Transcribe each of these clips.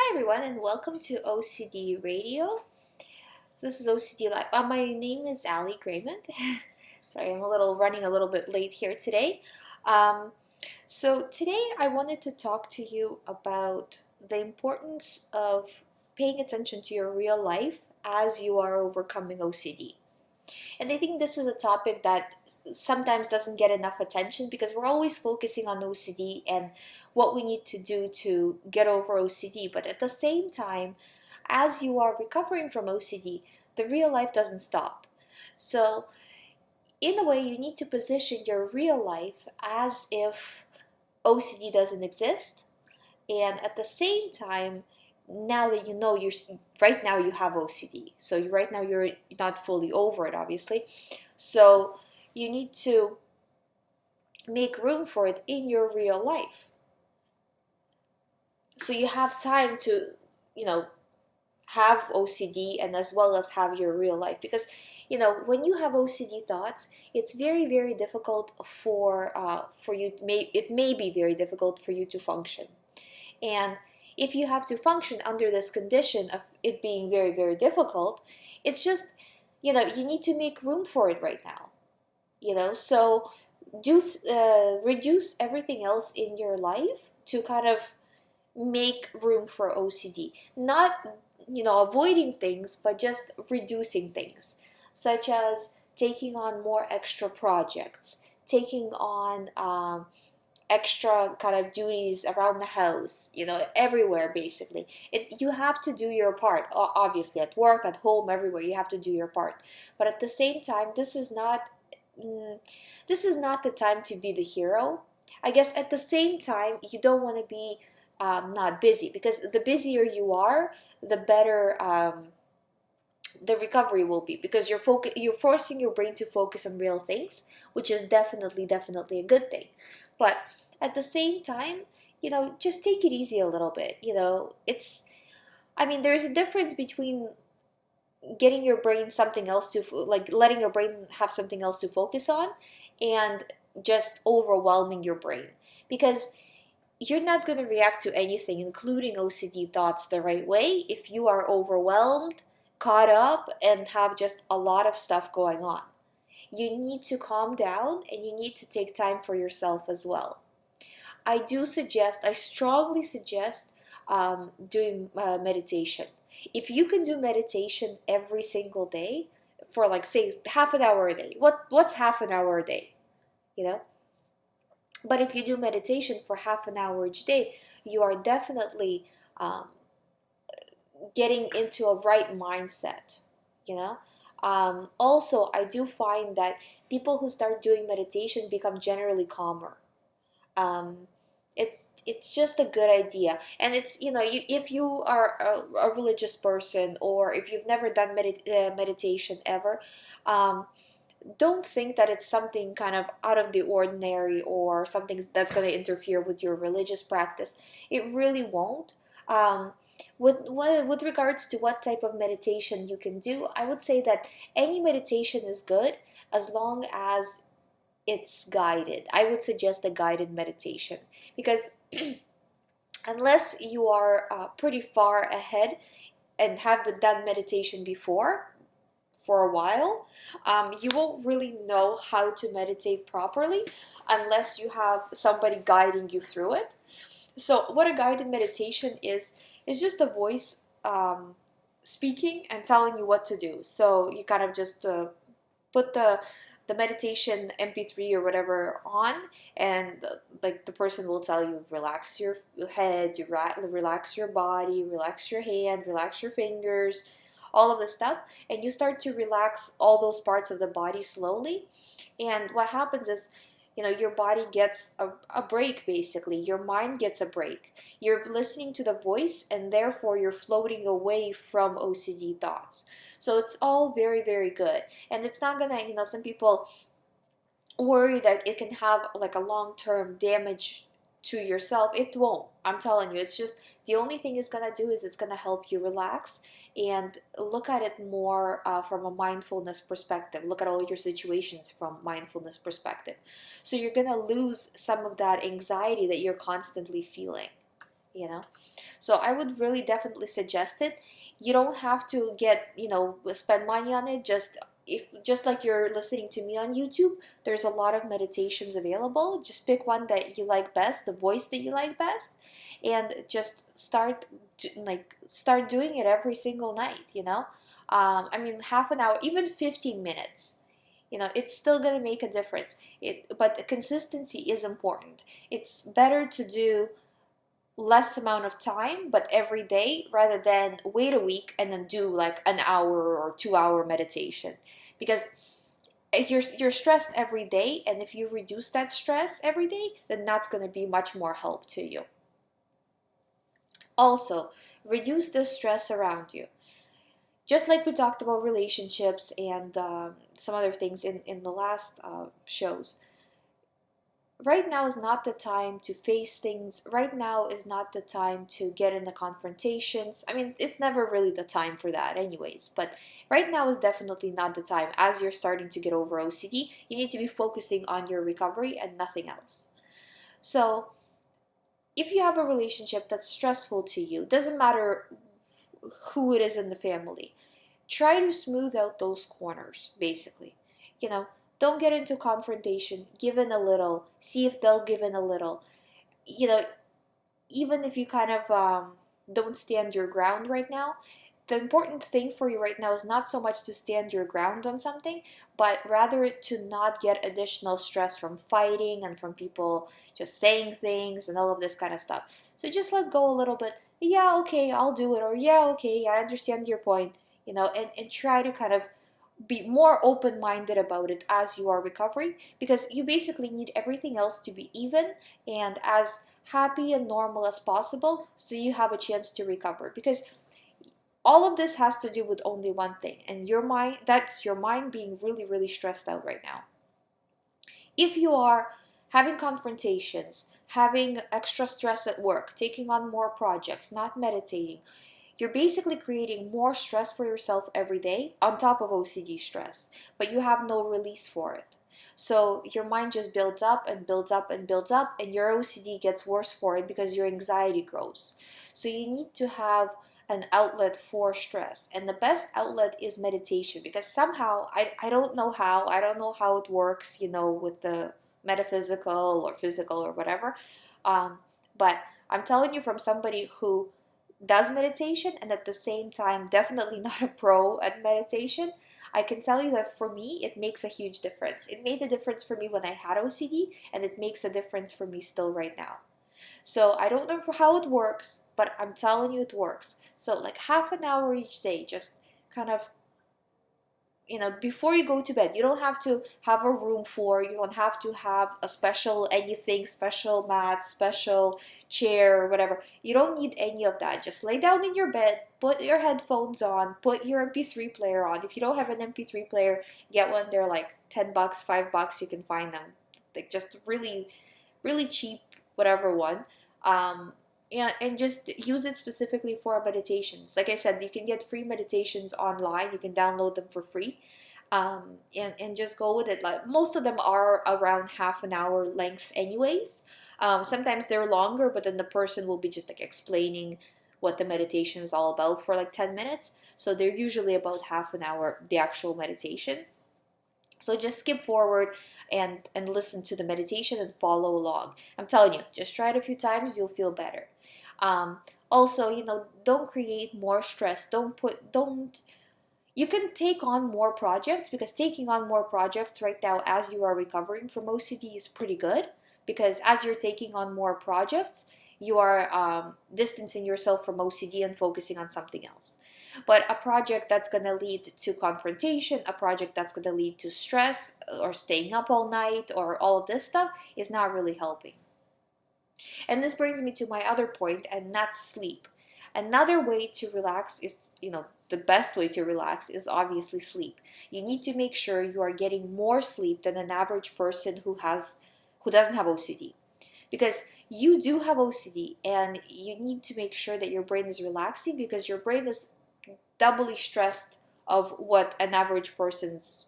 Hi everyone and welcome to OCD Radio. So this is OCD Live. My name is Ali Greymond. Sorry, I'm running a little bit late here today. Um, so today I wanted to talk to you about the importance of paying attention to your real life as you are overcoming OCD. And I think this is a topic that sometimes doesn't get enough attention because we're always focusing on OCD and what we need to do to get over OCD. But at the same time, as you are recovering from OCD, the real life doesn't stop. So, in a way, you need to position your real life as if OCD doesn't exist, and at the same time, now that you know right now you have OCD, so right now you're not fully over it, obviously. So you need to make room for it in your real life. So you have time to, you know, have OCD and as well as have your real life, because when you have OCD thoughts, it's very very difficult for you. It may be very difficult for you to function. And if you have to function under this condition of it being very, very difficult, it's just, you need to make room for it right now. So reduce everything else in your life to kind of make room for OCD. Not, avoiding things, but just reducing things, such as taking on more extra projects, taking on extra kind of duties around the house, everywhere basically. You have to do your part, obviously, at work, at home, everywhere. You have to do your part. But at the same time, mm, this is not the time to be the hero. I guess at the same time, you don't want to be not busy, because the busier you are, the better the recovery will be, because you're forcing your brain to focus on real things, which is definitely a good thing. But at the same time, just take it easy a little bit. There's a difference between getting your brain something else to, like, letting your brain have something else to focus on, and just overwhelming your brain, because you're not going to react to anything, including OCD thoughts, the right way if you are overwhelmed, caught up, and have just a lot of stuff going on. You need to calm down, and you need to take time for yourself as well. I strongly suggest doing meditation. If you can do meditation every single day for, like, say, half an hour a day, what's half an hour a day? You know? But if you do meditation for half an hour each day, you are definitely getting into a right mindset, Also, I do find that people who start doing meditation become generally calmer. Um, it's just a good idea, and it's, if you are a religious person, or if you've never done meditation ever, don't think that it's something kind of out of the ordinary or something that's going to interfere with your religious practice. It really won't. With regards to what type of meditation you can do, I would say that any meditation is good as long as it's guided. I would suggest a guided meditation, because unless you are pretty far ahead and have done meditation before for a while, you won't really know how to meditate properly unless you have somebody guiding you through it. So what a guided meditation is just a voice speaking and telling you what to do. So you kind of just put the meditation MP3 or whatever on, and like the person will tell you, relax your head, relax your body, relax your hand, relax your fingers, all of this stuff, and you start to relax all those parts of the body slowly. And what happens is, your body gets a break, basically. Your mind gets a break. You're listening to the voice, and therefore you're floating away from OCD thoughts. So it's all very, very good. And it's not gonna, some people worry that it can have like a long-term damage to yourself. It won't. I'm telling you, it's just, the only thing it's gonna do is it's gonna help you relax and look at it more from a mindfulness perspective. Look at all your situations from mindfulness perspective. So you're gonna lose some of that anxiety that you're constantly feeling. you know. So I would really definitely suggest it. You don't have to get, spend money on it. Just like you're listening to me on YouTube, there's a lot of meditations available. Just pick one that you like best, the voice that you like best, and just start doing it every single night. I mean, half an hour, even 15 minutes. It's still going to make a difference. But the consistency is important. It's better to do less amount of time but every day rather than wait a week and then do like an hour or 2 hour meditation, because if you're stressed every day, and if you reduce that stress every day, then that's going to be much more help to you. Also, reduce the stress around you. Just like we talked about relationships and some other things in the last shows, right now is not the time to face things. Right now is not the time to get into confrontations. I mean, it's never really the time for that anyways, but right now is definitely not the time. As you're starting to get over OCD, you need to be focusing on your recovery and nothing else. So if you have a relationship that's stressful to you, doesn't matter who it is in the family, try to smooth out those corners, basically. You know, don't get into confrontation. Give in a little. See if they'll give in a little. You know, even if you kind of don't stand your ground right now, the important thing for you right now is not so much to stand your ground on something, but rather to not get additional stress from fighting and from people just saying things and all of this kind of stuff. So just let go a little bit. Yeah, okay, I'll do it. Or yeah, okay, I understand your point. And try to kind of be more open-minded about it as you are recovering, because you basically need everything else to be even and as happy and normal as possible so you have a chance to recover, because all of this has to do with only one thing, and that's your mind being really, really stressed out right now. If you are having confrontations, having extra stress at work, taking on more projects, not meditating, you're basically creating more stress for yourself every day on top of OCD stress, but you have no release for it. So your mind just builds up and builds up and builds up, and your OCD gets worse for it because your anxiety grows. So you need to have an outlet for stress, and the best outlet is meditation, because somehow I don't know how, it works, with the metaphysical or physical or whatever, but I'm telling you from somebody who does meditation and at the same time definitely not a pro at meditation, I can tell you that for me it makes a huge difference. It made a difference for me when I had OCD, and it makes a difference for me still right now. So I don't know how it works, but I'm telling you it works. So like half an hour each day, just kind of, before you go to bed. You don't have to have a room for, you don't have to have a special anything, special mat, special chair or whatever. You don't need any of that. Just lay down in your bed, put your headphones on, put your MP3 player on. If you don't have an MP3 player, get one. They're like $10, $5, you can find them. Like just really, really cheap, whatever one. And just use it specifically for meditations. Like I said, you can get free meditations online. You can download them for free, and just go with it. Like most of them are around half an hour length, anyways. Sometimes they're longer, but then the person will be just like explaining what the meditation is all about for like 10 minutes. So they're usually about half an hour, the actual meditation. So just skip forward and listen to the meditation and follow along. I'm telling you, just try it a few times, you'll feel better. Also, don't create more stress. You can take on more projects, because taking on more projects right now as you are recovering from OCD is pretty good, because as you're taking on more projects, you are distancing yourself from OCD and focusing on something else. But a project that's going to lead to confrontation, a project that's going to lead to stress or staying up all night or all of this stuff is not really helping. And this brings me to my other point, and that's sleep. Another way to relax is, the best way to relax is obviously sleep. You need to make sure you are getting more sleep than an average person who doesn't have OCD. Because you do have OCD, and you need to make sure that your brain is relaxing, because your brain is doubly stressed of what an average person's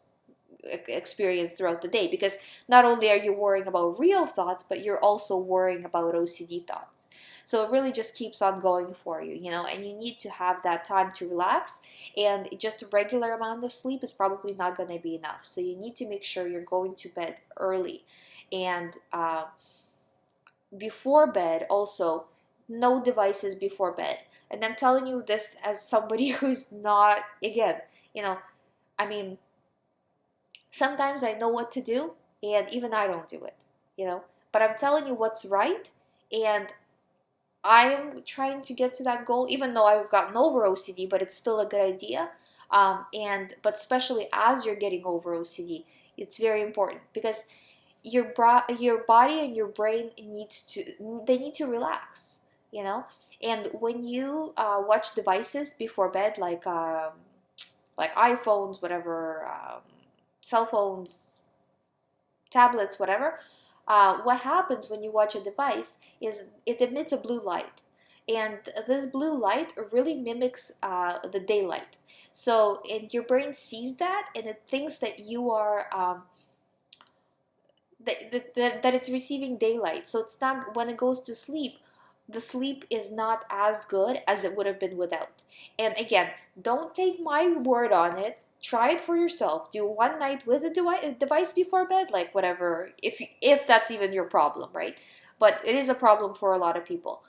experience throughout the day, because not only are you worrying about real thoughts, but you're also worrying about OCD thoughts. So it really just keeps on going for you, you know, and you need to have that time to relax. And just a regular amount of sleep is probably not going to be enough. So you need to make sure you're going to bed early. And before bed, also, no devices before bed. And I'm telling you this as somebody who's not, again, you know, I mean, sometimes I know what to do, and even I don't do it, you know. But I'm telling you what's right, and I'm trying to get to that goal, even though I've gotten over OCD, but it's still a good idea. But especially as you're getting over OCD, it's very important because your body and your brain need to relax, you know. And when you watch devices before bed, like iPhones, whatever, cell phones, tablets, whatever, what happens when you watch a device is it emits a blue light. And this blue light really mimics the daylight. So, and your brain sees that and it thinks that you are, that it's receiving daylight. So it's not, when it goes to sleep, the sleep is not as good as it would have been without. And again, don't take my word on it. Try it for yourself. Do one night with a device before bed, like whatever, if that's even your problem, right? But it is a problem for a lot of people.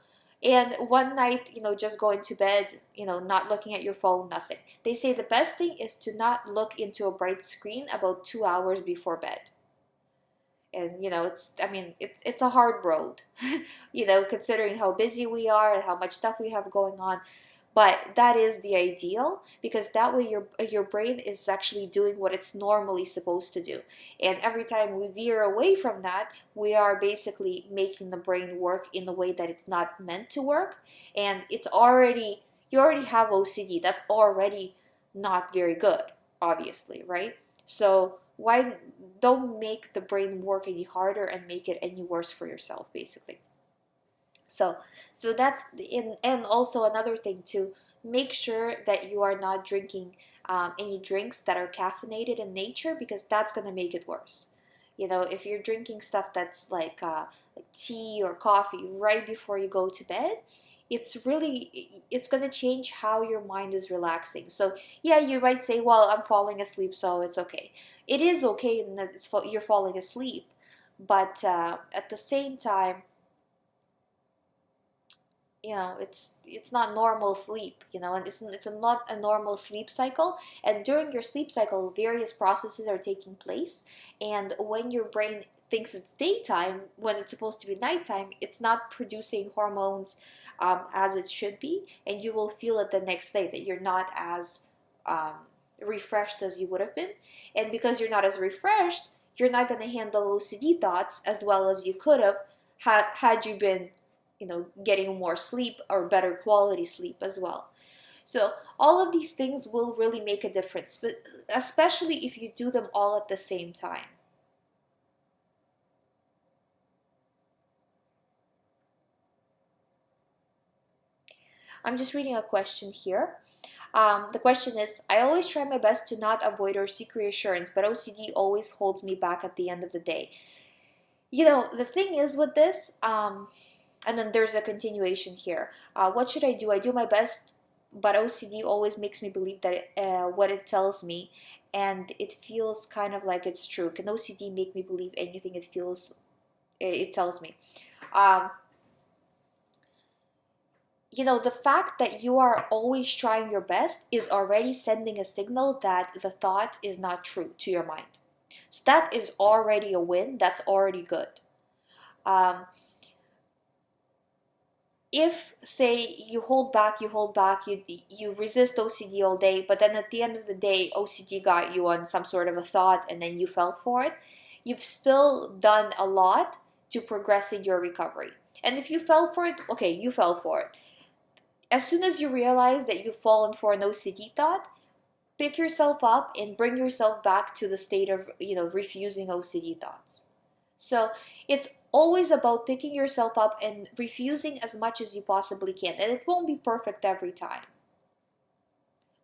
And one night, you know, just going to bed, you know, not looking at your phone, nothing. They say the best thing is to not look into a bright screen about 2 hours before bed. And you know, it's a hard road, you know, considering how busy we are and how much stuff we have going on. But that is the ideal, because that way your brain is actually doing what it's normally supposed to do. And every time we veer away from that, we are basically making the brain work in the way that it's not meant to work. And you already have OCD. That's already not very good, obviously, right? So why don't make the brain work any harder and make it any worse for yourself, basically. So, so that's in, and also another thing too, make sure that you are not drinking any drinks that are caffeinated in nature, because that's gonna make it worse. You know, if you're drinking stuff that's like tea or coffee right before you go to bed, it's gonna change how your mind is relaxing. So yeah, you might say, well, I'm falling asleep, so it's okay. It is okay in that you're falling asleep, but at the same time, you know, it's not normal sleep, you know, and not a normal sleep cycle. And during your sleep cycle, various processes are taking place, and when your brain thinks it's daytime when it's supposed to be nighttime, it's not producing hormones as it should be, and you will feel it the next day that you're not as um, refreshed as you would have been. And because you're not as refreshed, you're not going to handle OCD thoughts as well as you could have had you been, you know, getting more sleep or better quality sleep as well. So all of these things will really make a difference, but especially if you do them all at the same time. I'm just reading a question here. The question is, I always try my best to not avoid or seek reassurance, but OCD always holds me back at the end of the day. You know, the thing is with this, and then there's a continuation here. What should I do? I do my best, but OCD always makes me believe that what it tells me, and it feels kind of like it's true. Can OCD make me believe anything it tells me? Um, you know, the fact that you are always trying your best is already sending a signal that the thought is not true to your mind. So that is already a win. That's already good. Um, if say you hold back, you resist OCD all day, but then at the end of the day, OCD got you on some sort of a thought, and then you fell for it, you've still done a lot to progress in your recovery. And if you fell for it, okay, you fell for it. As soon as you realize that you've fallen for an OCD thought, pick yourself up and bring yourself back to the state of, you know, refusing OCD thoughts. So it's always about picking yourself up and refusing as much as you possibly can. And it won't be perfect every time,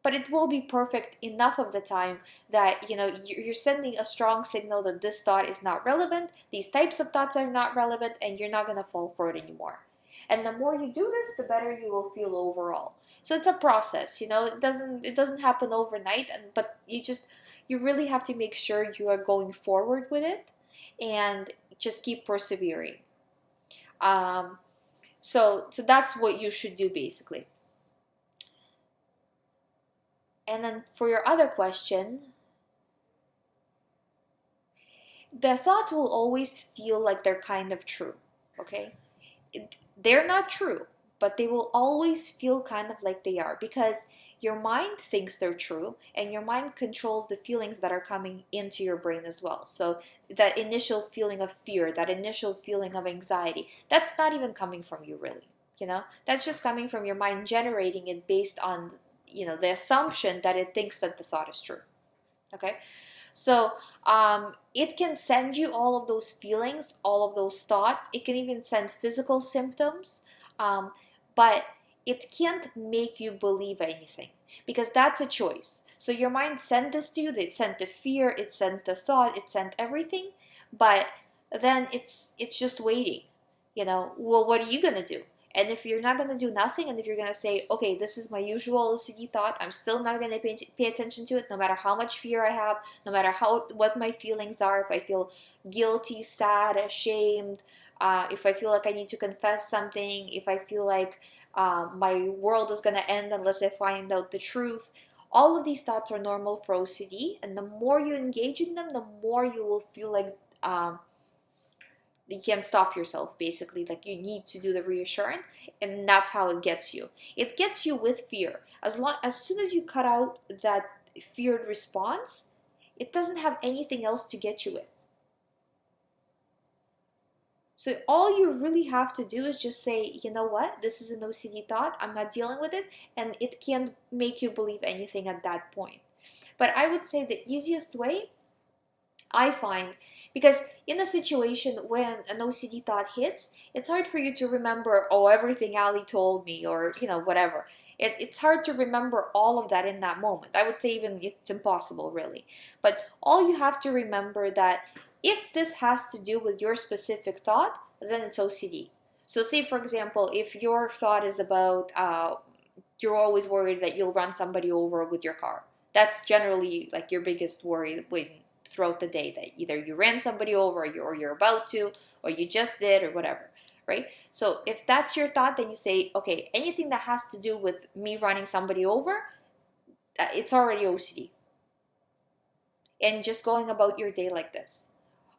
but it will be perfect enough of the time that, you know, you're sending a strong signal that this thought is not relevant, these types of thoughts are not relevant, and you're not going to fall for it anymore. And the more you do this, the better you will feel overall. So it's a process, you know, it doesn't happen overnight, but you really have to make sure you are going forward with it and just keep persevering. Um, so that's what you should do basically. And then for your other question, the thoughts will always feel like they're kind of true, okay? They're not true, but they will always feel kind of like they are because your mind thinks they're true and your mind controls the feelings that are coming into your brain as well. So that initial feeling of fear, that initial feeling of anxiety, that's not even coming from you really, you know? That's just coming from your mind generating it based on, you know, the assumption that it thinks that the thought is true. Okay? So it can send you all of those feelings, all of those thoughts. It can even send physical symptoms, but it can't make you believe anything because that's a choice. So your mind sent this to you. It sent the fear, it sent the thought, it sent everything, but then it's just waiting. You know, well, what are you gonna do? And if you're not going to do nothing, and if you're going to say, okay, this is my usual OCD thought, I'm still not going to pay attention to it, no matter how much fear I have, no matter what my feelings are, if I feel guilty, sad, ashamed, if I feel like I need to confess something, if I feel like my world is going to end unless I find out the truth. All of these thoughts are normal for OCD, and the more you engage in them, the more you will feel like you can't stop yourself basically, like you need to do the reassurance, and that's how it gets you with fear. As soon as you cut out that feared response, it doesn't have anything else to get you with. So all you really have to do is just say, you know what, this is an OCD thought, I'm not dealing with it, and it can't make you believe anything at that point. But I would say the easiest way I find, because in a situation when an OCD thought hits, it's hard for you to remember, oh, everything Ali told me, or, you know, whatever. It's hard to remember all of that in that moment. I would say even it's impossible, really. But all you have to remember that if this has to do with your specific thought, then it's OCD. So say, for example, if your thought is about, you're always worried that you'll run somebody over with your car. That's generally like your biggest worry throughout the day, that either you ran somebody over or you're about to, or you just did, or whatever, right? So if that's your thought, then you say, okay, anything that has to do with me running somebody over, it's already OCD. And just going about your day like this,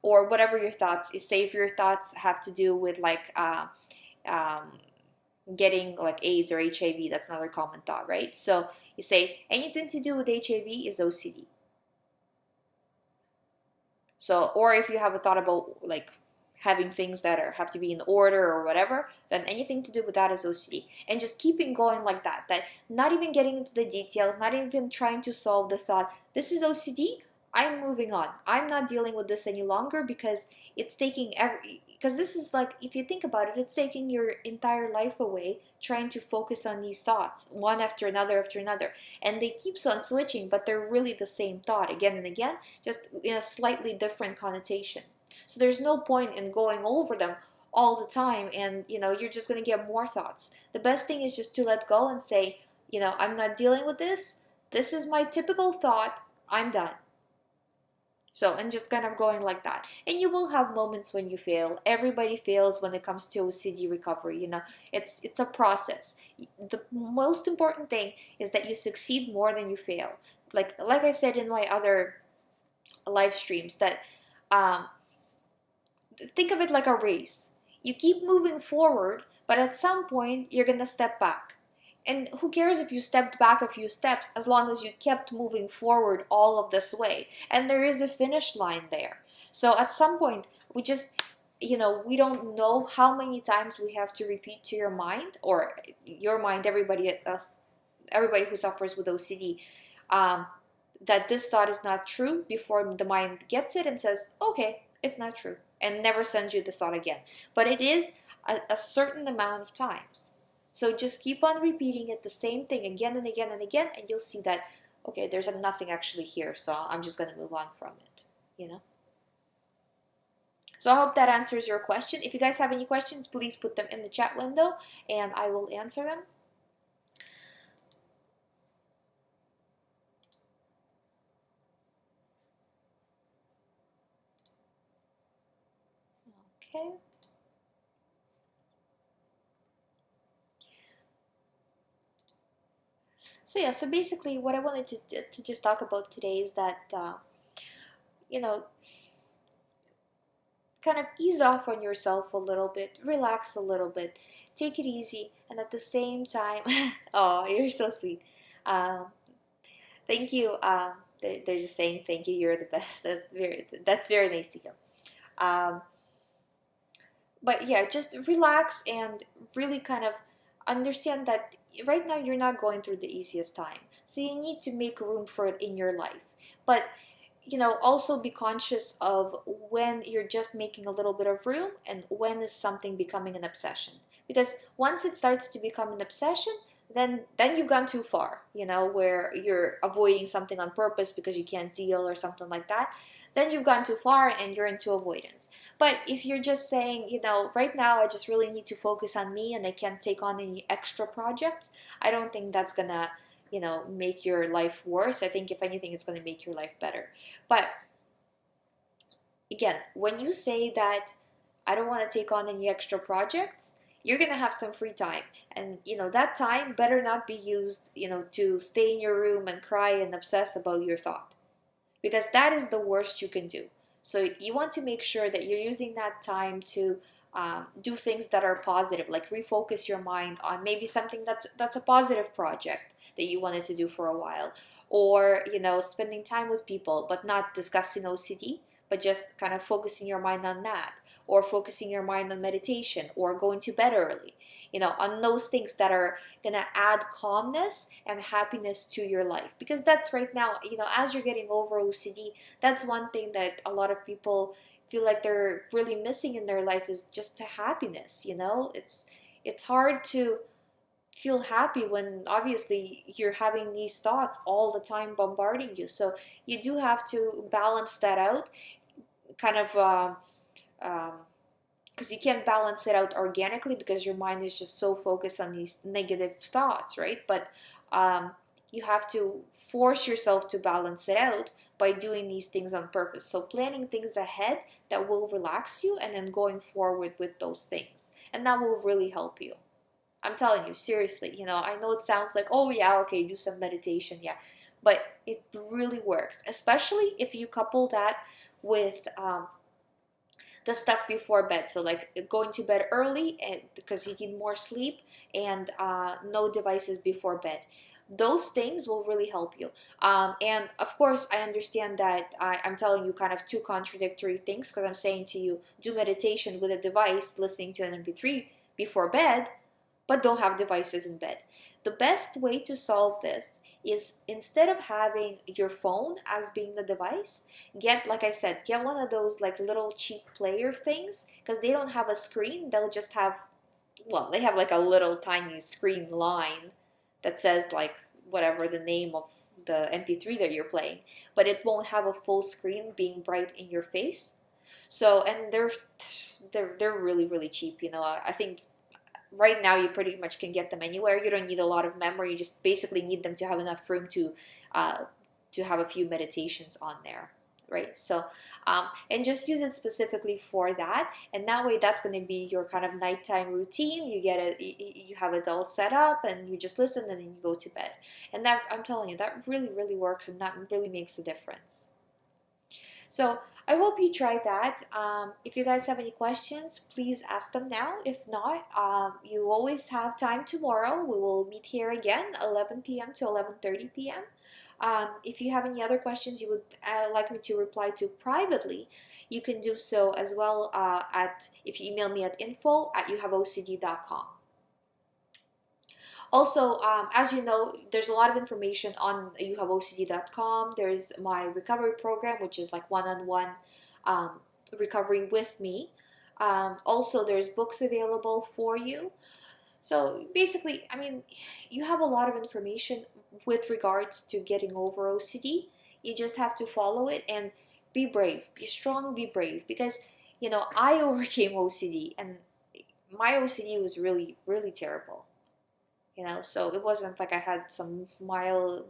or whatever your thoughts is. Say if your thoughts have to do with like um, getting like AIDS or HIV, that's another common thought, right? So you say anything to do with HIV is OCD. So, or if you have a thought about like having things that have to be in order or whatever, then anything to do with that is OCD. And just keeping going like that, not even getting into the details, not even trying to solve the thought, this is OCD, I'm moving on. I'm not dealing with this any longer because it's taking because this is like, if you think about it, it's taking your entire life away trying to focus on these thoughts, one after another. And they keeps on switching, but they're really the same thought again and again, just in a slightly different connotation. So there's no point in going over them all the time, and you know, you're just going to get more thoughts. The best thing is just to let go and say, you know, I'm not dealing with this. This is my typical thought. I'm done. So, and just kind of going like that. And you will have moments when you fail. Everybody fails when it comes to OCD recovery, you know. It's a process. The most important thing is that you succeed more than you fail. Like I said in my other live streams, that um, think of it like a race. You keep moving forward, but at some point you're gonna step back. And who cares if you stepped back a few steps, as long as you kept moving forward all of this way. And there is a finish line there. So at some point, we just, you know, we don't know how many times we have to repeat to your mind, or your mind, everybody else, everybody who suffers with OCD, that this thought is not true, before the mind gets it and says, okay, it's not true, and never sends you the thought again. But it is a certain amount of times. So just keep on repeating it, the same thing again and again and again, and you'll see that, okay, there's nothing actually here, so I'm just going to move on from it, you know? So I hope that answers your question. If you guys have any questions, please put them in the chat window and I will answer them. Okay. So yeah, so basically what I wanted to just talk about today is that, you know, kind of ease off on yourself a little bit, relax a little bit, take it easy, and at the same time, oh, you're so sweet. Um, Thank you. They're just saying thank you. You're the best. That's very nice to hear. Um, but yeah, just relax and really kind of understand that right now you're not going through the easiest time. So you need to make room for it in your life. But also be conscious of when you're just making a little bit of room and when is something becoming an obsession. Because once it starts to become an obsession, then you've gone too far, where you're avoiding something on purpose because you can't deal or something like that. Then you've gone too far and you're into avoidance. But if you're just saying, right now I just really need to focus on me and I can't take on any extra projects, I don't think that's gonna make your life worse. I think if anything, it's going to make your life better. But again, when you say that I don't want to take on any extra projects, you're going to have some free time. And, that time better not be used, to stay in your room and cry and obsess about your thought. Because that is the worst you can do. So you want to make sure that you're using that time to do things that are positive, like refocus your mind on maybe something that's a positive project that you wanted to do for a while, or spending time with people but not discussing OCD, but just kind of focusing your mind on that, or focusing your mind on meditation, or going to bed early, on those things that are gonna add calmness and happiness to your life. Because that's right now, as you're getting over OCD, that's one thing that a lot of people feel like they're really missing in their life, is just the happiness. It's hard to feel happy when obviously you're having these thoughts all the time bombarding you. So you do have to balance that out, kind of because you can't balance it out organically because your mind is just so focused on these negative thoughts, right? But you have to force yourself to balance it out by doing these things on purpose. So planning things ahead that will relax you, and then going forward with those things. And that will really help you. I'm telling you, seriously, I know it sounds like, oh yeah, okay, do some meditation, yeah. But it really works, especially if you couple that with the stuff before bed. So like going to bed early, and because you need more sleep, and no devices before bed. Those things will really help you. And of course, I understand that I'm telling you kind of two contradictory things, because I'm saying to you, do meditation with a device, listening to an MP3 before bed, but don't have devices in bed. The best way to solve this is, instead of having your phone as being the device, like I said, get one of those like little cheap player things, because they don't have a screen. They'll just have, well, they have like a little tiny screen line that says like whatever the name of the MP3 that you're playing, but it won't have a full screen being bright in your face. So, and they're really, really cheap. I think right now you pretty much can get them anywhere. You don't need a lot of memory. You just basically need them to have enough room to have a few meditations on there, right? So and just use it specifically for that, and that way that's going to be your kind of nighttime routine. You get it, you have it all set up, and you just listen, and then you go to bed. And that, I'm telling you, that really, really works, and that really makes a difference. So I hope you try that. If you guys have any questions, please ask them now. If not, you always have time tomorrow. We will meet here again, 11 p.m. to 11:30 p.m. If you have any other questions you would like me to reply to privately, you can do so as well if you email me at info@youhaveocd.com. Also, as you know, there's a lot of information on youhaveocd.com. There's my recovery program, which is like one-on-one recovery with me. Also, there's books available for you. So basically, I mean, you have a lot of information with regards to getting over OCD. You just have to follow it and be brave, be strong, be brave. Because, I overcame OCD, and my OCD was really, really terrible. So it wasn't like I had some mild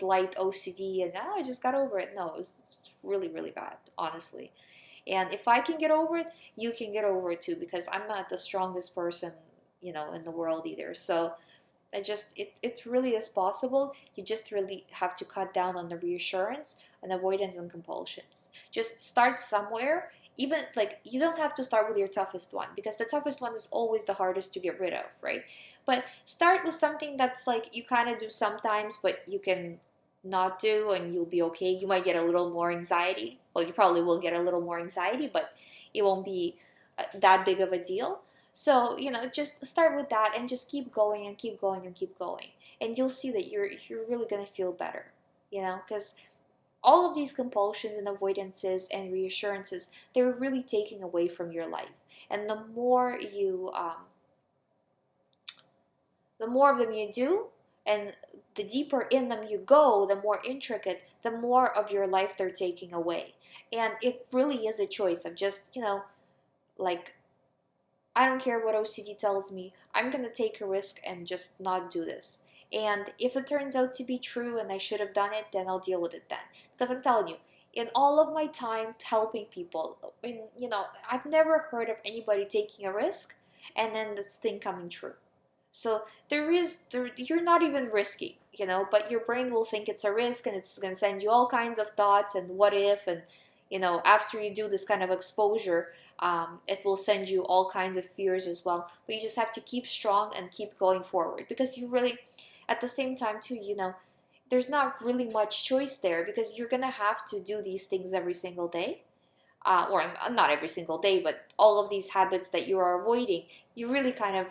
light OCD and I just got over it. No, it was really, really bad, honestly. And if I can get over it, you can get over it too, because I'm not the strongest person, in the world either. So it really is possible. You just really have to cut down on the reassurance and avoidance and compulsions. Just start somewhere. Even like you don't have to start with your toughest one, because the toughest one is always the hardest to get rid of, right? But start with something that's like you kind of do sometimes, but you can not do and you'll be okay. You might get a little more anxiety. Well, you probably will get a little more anxiety, but it won't be that big of a deal. So, just start with that and just keep going and keep going and keep going. And you'll see that you're really going to feel better, because all of these compulsions and avoidances and reassurances, they're really taking away from your life. And the more of them you do, and the deeper in them you go, the more intricate, the more of your life they're taking away. And it really is a choice of just, like, I don't care what OCD tells me, I'm going to take a risk and just not do this. And if it turns out to be true and I should have done it, then I'll deal with it then. Because I'm telling you, in all of my time helping people, I've never heard of anybody taking a risk and then this thing coming true. So you're not even risky, but your brain will think it's a risk and it's going to send you all kinds of thoughts and what if, and after you do this kind of exposure, it will send you all kinds of fears as well. But you just have to keep strong and keep going forward, because you really, at the same time too, there's not really much choice there, because you're going to have to do these things every single day. Or not every single day, but all of these habits that you are avoiding, you really kind of,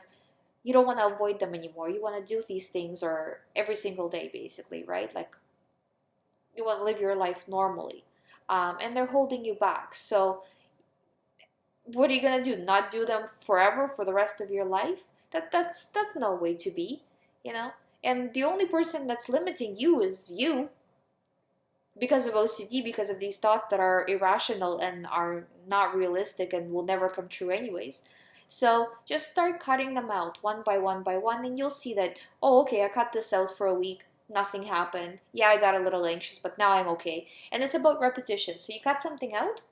you don't want to avoid them anymore. You want to do these things or every single day, basically, right? Like, you want to live your life normally. And they're holding you back. So what are you going to do? Not do them forever for the rest of your life? That's no way to be, And the only person that's limiting you is you, because of OCD, because of these thoughts that are irrational and are not realistic and will never come true anyways. So just start cutting them out one by one by one, and you'll see that, oh, okay, I cut this out for a week, nothing happened. Yeah, I got a little anxious, but now I'm okay. And it's about repetition. So you cut something out,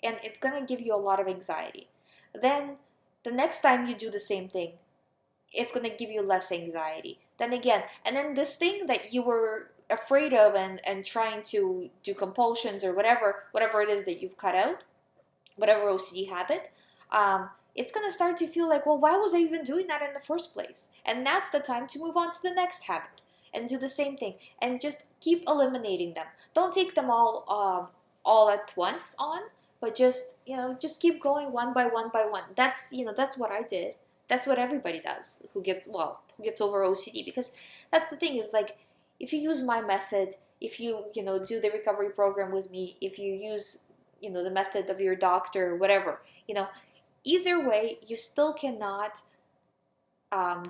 and it's going to give you a lot of anxiety. Then the next time you do the same thing, it's going to give you less anxiety. Then again, and then this thing that you were afraid of and trying to do compulsions or whatever it is that you've cut out, whatever OCD habit, it's going to start to feel like, well, why was I even doing that in the first place? And that's the time to move on to the next habit and do the same thing and just keep eliminating them. Don't take them all at once on, but just keep going one by one by one. That's what I did. That's what everybody does who gets over OCD, because that's the thing, is like, if you use my method, if you do the recovery program with me, if you use the method of your doctor, whatever, either way, you still cannot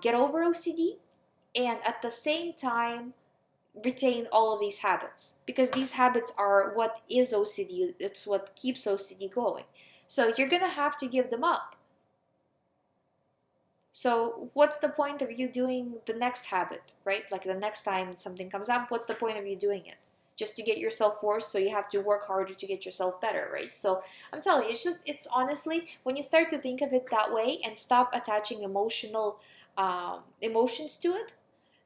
get over OCD and at the same time retain all of these habits, because these habits are what is OCD. It's what keeps OCD going. So you're gonna have to give them up. So what's the point of you doing the next habit, right? Like the next time something comes up, what's the point of you doing it? Just to get yourself worse, so you have to work harder to get yourself better, right? So I'm telling you, it's honestly, when you start to think of it that way and stop attaching emotions to it,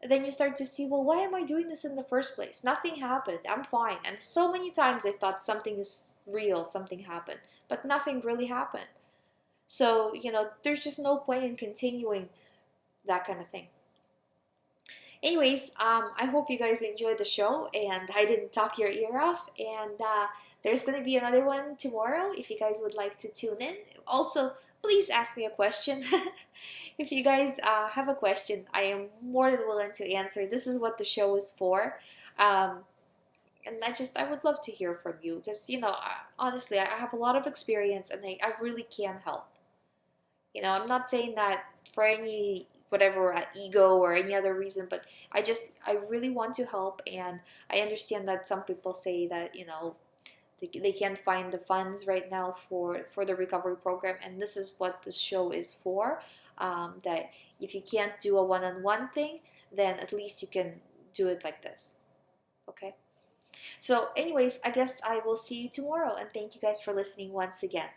then you start to see, well, why am I doing this in the first place? Nothing happened. I'm fine. And so many times I thought something is real, something happened, but nothing really happened. So, there's just no point in continuing that kind of thing. Anyways, I hope you guys enjoyed the show and I didn't talk your ear off. And there's going to be another one tomorrow if you guys would like to tune in. Also, please ask me a question. If you guys have a question, I am more than willing to answer. This is what the show is for. And I would love to hear from you, because, honestly, I have a lot of experience and I really can help. I'm not saying that for any whatever ego or any other reason, but I really want to help. And I understand that some people say that, they can't find the funds right now for the recovery program, and this is what the show is for. That if you can't do a one-on-one thing, then at least you can do it like this. Okay, so anyways, I guess I will see you tomorrow, and thank you guys for listening once again.